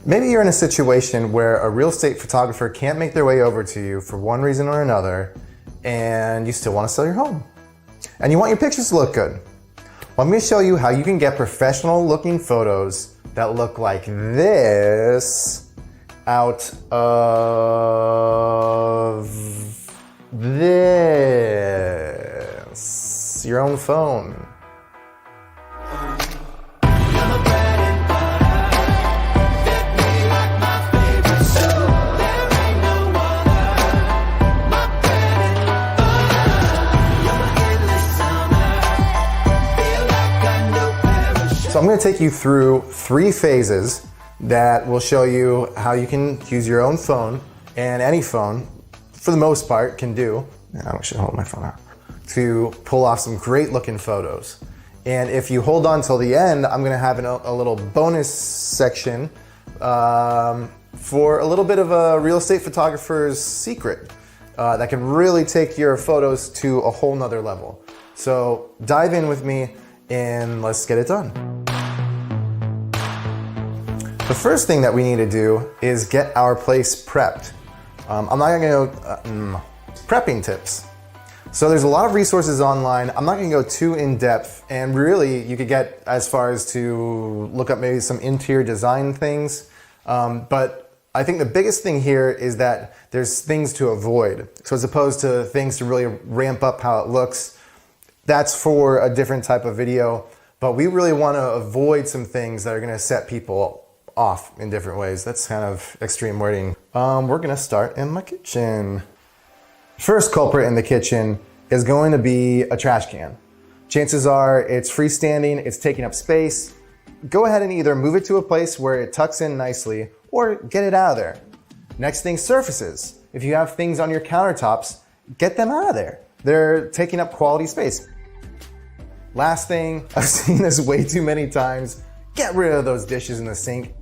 Maybe you're in a situation where a real estate photographer can't make their way over to you for one reason or another, and you still want to sell your home. And you want your pictures to look good. Well, I'm going to show you how you can get professional looking photos that look like this out of this, your own phone. So I'm going to take you through 3 phases that will show you how you can use your own phone, and any phone, for the most part, can do. I should hold my phone out. To pull off some great looking photos. And if you hold on till the end, I'm going to have a little bonus section for a little bit of a real estate photographer's secret that can really take your photos to a whole nother level. So dive in with me and let's get it done. The first thing that we need to do is get our place prepped. I'm not gonna go prepping tips. So there's a lot of resources online. I'm not gonna go too in depth, and really you could get as far as to look up maybe some interior design things. But I think the biggest thing here is that there's things to avoid. So as opposed to things to really ramp up how it looks, that's for a different type of video. But we really wanna avoid some things that are gonna set people off in different ways. That's kind of extreme wording. We're gonna start in my kitchen. First culprit in the kitchen is going to be a trash can. Chances are it's freestanding, it's taking up space. Go ahead and either move it to a place where it tucks in nicely or get it out of there. Next thing, surfaces. If you have things on your countertops, get them out of there. They're taking up quality space. Last thing, I've seen this way too many times, get rid of those dishes in the sink.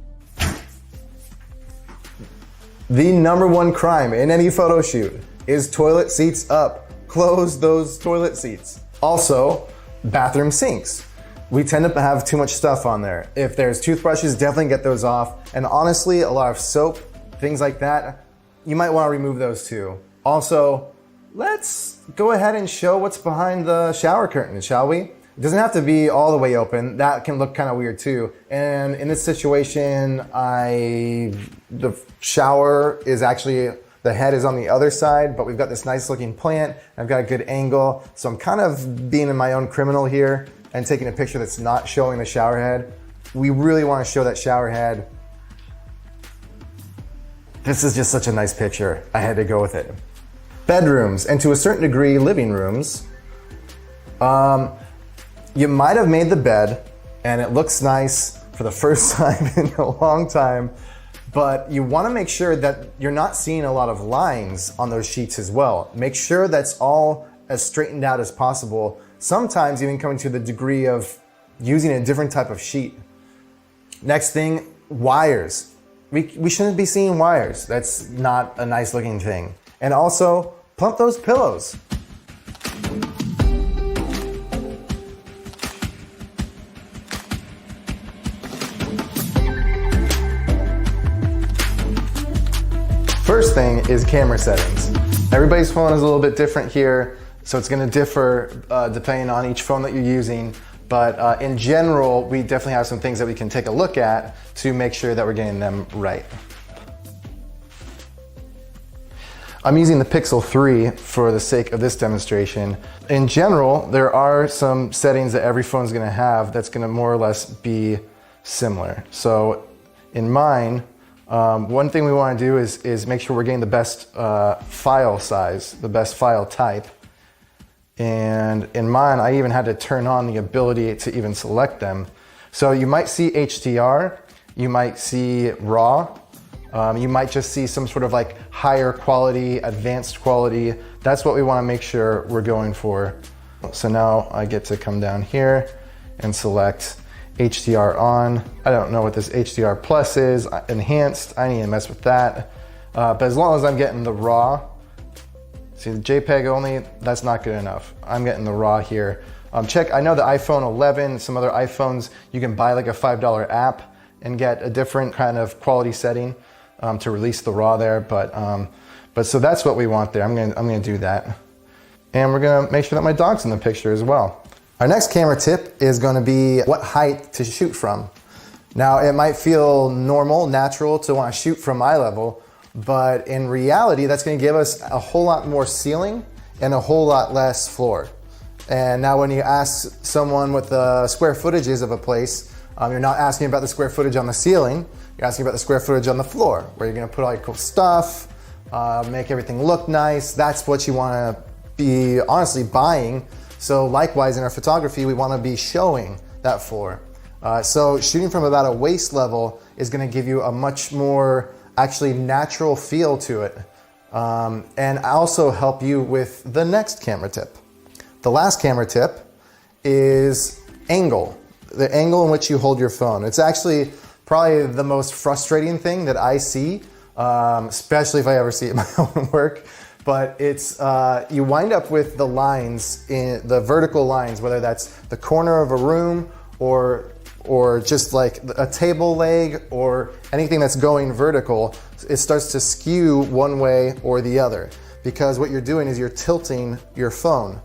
The #1 crime in any photo shoot is toilet seats up. Close those toilet seats. Also, bathroom sinks. We tend to have too much stuff on there. If there's toothbrushes, definitely get those off. And honestly, a lot of soap, things like that, you might want to remove those too. Also, let's go ahead and show what's behind the shower curtain, shall we? It doesn't have to be all the way open. That can look kind of weird too. And in this situation, the shower is actually, the head is on the other side, but we've got this nice looking plant. I've got a good angle. So I'm kind of being in my own criminal here and taking a picture that's not showing the shower head. We really want to show that shower head. This is just such a nice picture. I had to go with it. Bedrooms, and to a certain degree, living rooms. You might have made the bed and it looks nice for the first time in a long time, but you want to make sure that you're not seeing a lot of lines on those sheets as well. Make sure that's all as straightened out as possible. Sometimes even coming to the degree of using a different type of sheet. Next thing, wires. We shouldn't be seeing wires. That's not a nice looking thing. And also, plump those pillows. First thing is camera settings. Everybody's phone is a little bit different here, so it's gonna differ depending on each phone that you're using. But in general, we definitely have some things that we can take a look at to make sure that we're getting them right. I'm using the Pixel 3 for the sake of this demonstration. In general, there are some settings that every phone is gonna have that's gonna more or less be similar. So in mine, one thing we want to do is make sure we're getting the best file size, the best file type. And in mine, I even had to turn on the ability to even select them. So you might see HDR, you might see RAW, you might just see some sort of like higher quality, advanced quality. That's what we want to make sure we're going for. So now I get to come down here and select HDR on. I don't know what this HDR plus is, enhanced, I need to mess with that. But as long as I'm getting the raw, see the JPEG only, that's not good enough. I'm getting the raw here. Check, I know the iPhone 11, some other iPhones, you can buy like a $5 app and get a different kind of quality setting to release the raw there. But so that's what we want there. I'm gonna do that. And we're gonna make sure that my dog's in the picture as well. Our next camera tip is gonna be what height to shoot from. Now, it might feel normal, natural to want to shoot from eye level, but in reality, that's going to give us a whole lot more ceiling and a whole lot less floor. And now when you ask someone what the square footage is of a place, you're not asking about the square footage on the ceiling, you're asking about the square footage on the floor, where you're going to put all your cool stuff, make everything look nice. That's what you want to be honestly buying. So likewise in our photography, we want to be showing that floor. So shooting from about a waist level is going to give you a much more actually natural feel to it, and also help you with the next camera tip. The last camera tip is angle, the angle in which you hold your phone. It's actually probably the most frustrating thing that I see, especially if I ever see it in my own work. But it's, you wind up with the lines, in the vertical lines, whether that's the corner of a room or just like a table leg or anything that's going vertical, it starts to skew one way or the other, because what you're doing is you're tilting your phone,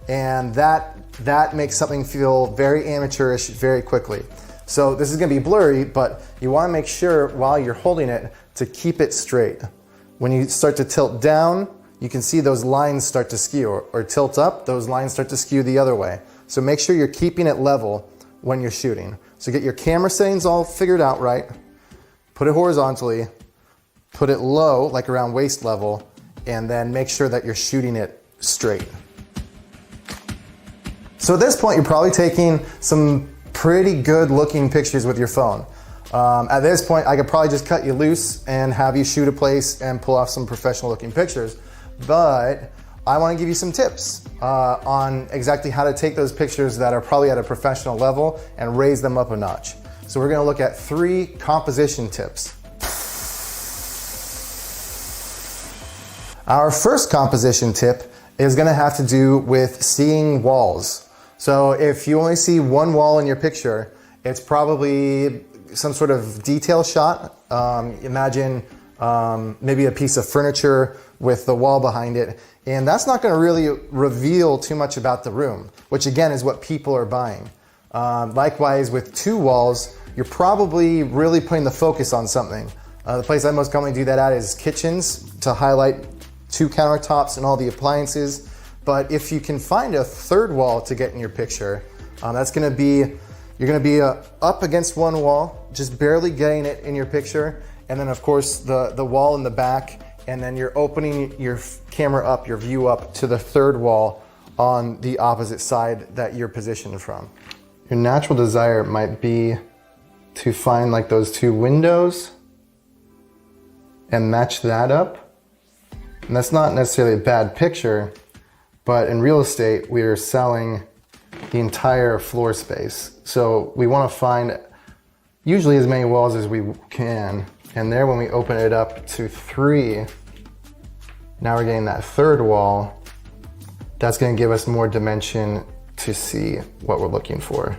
and that makes something feel very amateurish very quickly. So this is gonna be blurry, but you wanna make sure while you're holding it to keep it straight. When you start to tilt down, you can see those lines start to skew, or tilt up, those lines start to skew the other way. So make sure you're keeping it level when you're shooting. So get your camera settings all figured out right, put it horizontally, put it low, like around waist level, and then make sure that you're shooting it straight. So at this point, you're probably taking some pretty good looking pictures with your phone. At this point, I could probably just cut you loose and have you shoot a place and pull off some professional looking pictures. But I want to give you some tips on exactly how to take those pictures that are probably at a professional level and raise them up a notch. So we're going to look at 3 composition tips. Our first composition tip is going to have to do with seeing walls. So if you only see one wall in your picture, it's probably some sort of detail shot. Imagine maybe a piece of furniture with the wall behind it. And that's not going to really reveal too much about the room, which again is what people are buying. Likewise, with 2 walls, you're probably really putting the focus on something. The place I most commonly do that at is kitchens, to highlight 2 countertops and all the appliances. But if you can find a 3rd wall to get in your picture, that's going to be, you're going to be up against one wall, just barely getting it in your picture. And then of course the wall in the back, and then you're opening your camera up, your view up to the 3rd wall on the opposite side that you're positioned from. Your natural desire might be to find like those 2 windows and match that up. And that's not necessarily a bad picture, but in real estate, we are selling the entire floor space. So we want to find usually as many walls as we can. And there, when we open it up to 3, now we're getting that 3rd wall. That's going to give us more dimension to see what we're looking for.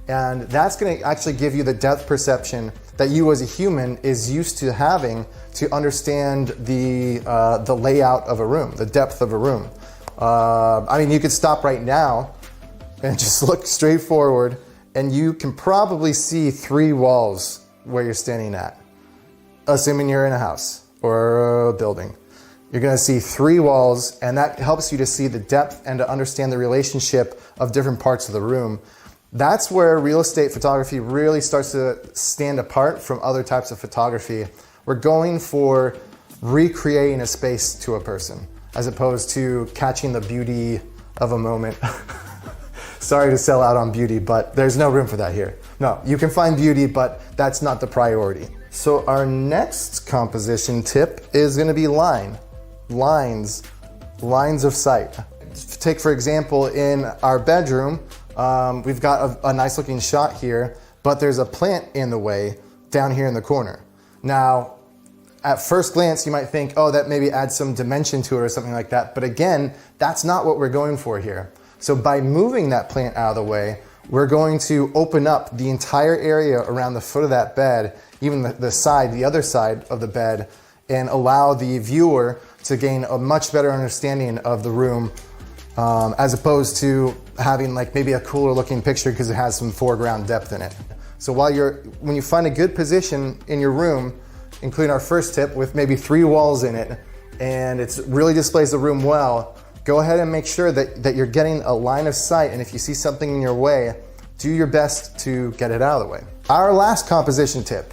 And that's going to actually give you the depth perception that you as a human is used to having to understand the layout of a room, the depth of a room. I mean, you could stop right now and just look straight forward, and you can probably see 3 walls where you're standing at. Assuming you're in a house or a building, you're going to see 3 walls, and that helps you to see the depth and to understand the relationship of different parts of the room. That's where real estate photography really starts to stand apart from other types of photography. We're going for recreating a space to a person, as opposed to catching the beauty of a moment. Sorry to sell out on beauty, but there's no room for that here. No, you can find beauty, but that's not the priority. So our next composition tip is going to be lines of sight. Take for example, in our bedroom, we've got a nice looking shot here, but there's a plant in the way down here in the corner. Now, at first glance, you might think, oh, that maybe adds some dimension to it or something like that. But again, that's not what we're going for here. So by moving that plant out of the way, we're going to open up the entire area around the foot of that bed, even the other side of the bed, and allow the viewer to gain a much better understanding of the room, as opposed to having like maybe a cooler looking picture because it has some foreground depth in it. So when you find a good position in your room, including our first tip with maybe 3 walls in it, and it really displays the room well, go ahead and make sure that you're getting a line of sight, and if you see something in your way, do your best to get it out of the way. Our last composition tip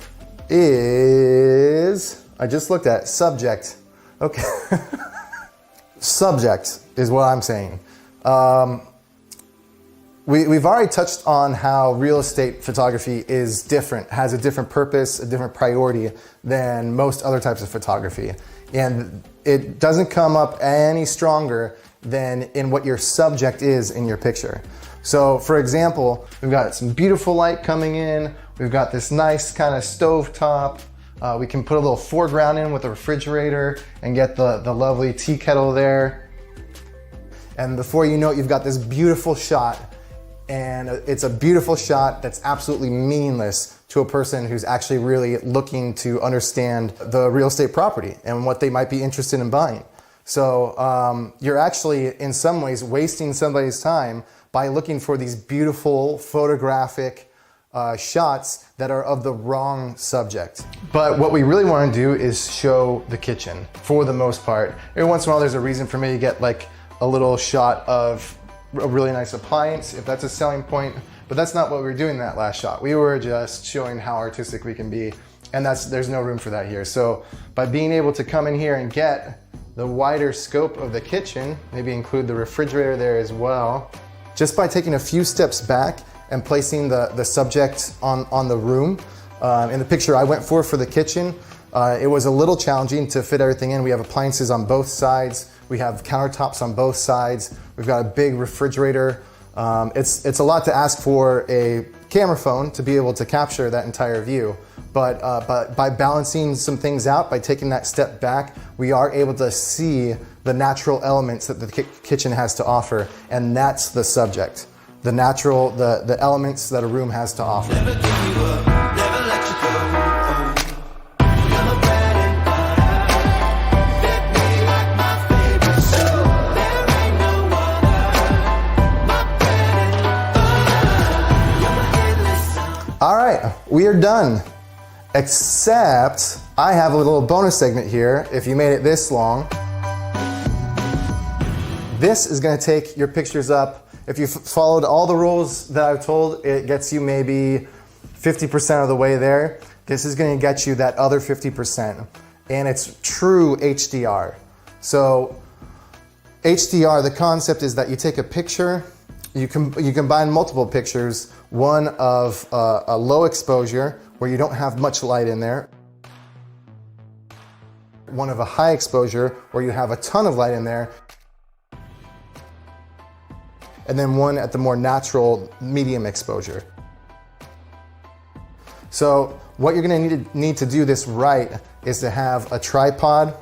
is, I just looked at subject. Okay. Subject is what I'm saying. We've already touched on how real estate photography is different, has a different purpose, a different priority than most other types of photography. And it doesn't come up any stronger than in what your subject is in your picture. So for example, we've got some beautiful light coming in. We've got this nice kind of stove top. We can put a little foreground in with a refrigerator and get the lovely tea kettle there. And before you know it, you've got this beautiful shot. And it's a beautiful shot that's absolutely meaningless to a person who's actually really looking to understand the real estate property and what they might be interested in buying. So you're actually, in some ways, wasting somebody's time by looking for these beautiful photographic shots that are of the wrong subject. But what we really want to do is show the kitchen for the most part. Every once in a while there's a reason for me to get like a little shot of a really nice appliance, if that's a selling point, but that's not what we were doing in that last shot. We were just showing how artistic we can be, and there's no room for that here. So by being able to come in here and get the wider scope of the kitchen, maybe include the refrigerator there as well, just by taking a few steps back and placing the subject on the room. In the picture I went for the kitchen, it was a little challenging to fit everything in. We have appliances on both sides. We have countertops on both sides. We've got a big refrigerator. It's a lot to ask for a camera phone to be able to capture that entire view. But by balancing some things out, by taking that step back, we are able to see the natural elements that the kitchen has to offer, and that's the subject. The elements that a room has to offer. All right, we are done. Except I have a little bonus segment here. If you made it this long, this is going to take your pictures up. If you followed all the rules that I've told, it gets you maybe 50% of the way there. This is going to get you that other 50%, and it's true HDR. So HDR, the concept is that you take a picture, you combine multiple pictures, one of a low exposure where you don't have much light in there, one of a high exposure where you have a ton of light in there, and then one at the more natural medium exposure. So what you're going to need to do this right is to have a tripod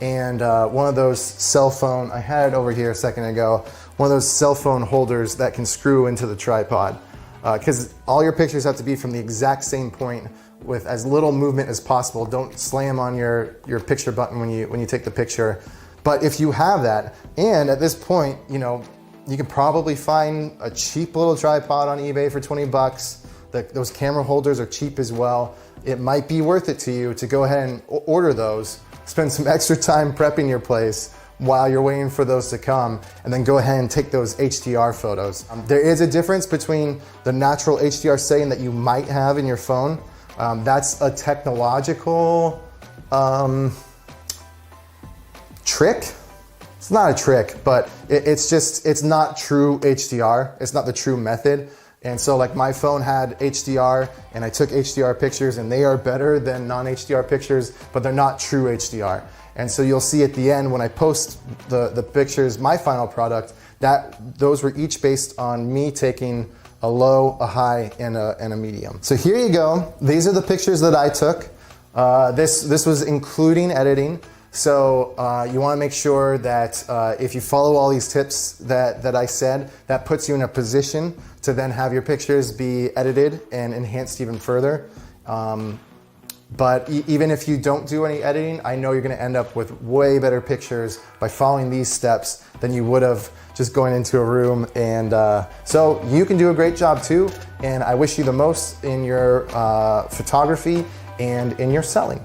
and one of those cell phone, I had it over here a second ago, one of those cell phone holders that can screw into the tripod. Because all your pictures have to be from the exact same point with as little movement as possible. Don't slam on your picture button when you take the picture. But if you have that, and at this point, you can probably find a cheap little tripod on eBay for 20 bucks. Those camera holders are cheap as well. It might be worth it to you to go ahead and order those, spend some extra time prepping your place while you're waiting for those to come, and then go ahead and take those HDR photos. There is a difference between the natural HDR setting that you might have in your phone. That's a technological trick. It's not a trick, but it's not true HDR. It's not the true method. And so like my phone had HDR and I took HDR pictures, and they are better than non-HDR pictures, but they're not true HDR. And so you'll see at the end when I post the pictures, my final product, that those were each based on me taking a low, a high, and a medium. So here you go. These are the pictures that I took. This was including editing. So you want to make sure that if you follow all these tips that I said, that puts you in a position to then have your pictures be edited and enhanced even further. But even if you don't do any editing, I know you're going to end up with way better pictures by following these steps than you would have just going into a room. And so you can do a great job too. And I wish you the most in your photography and in your selling.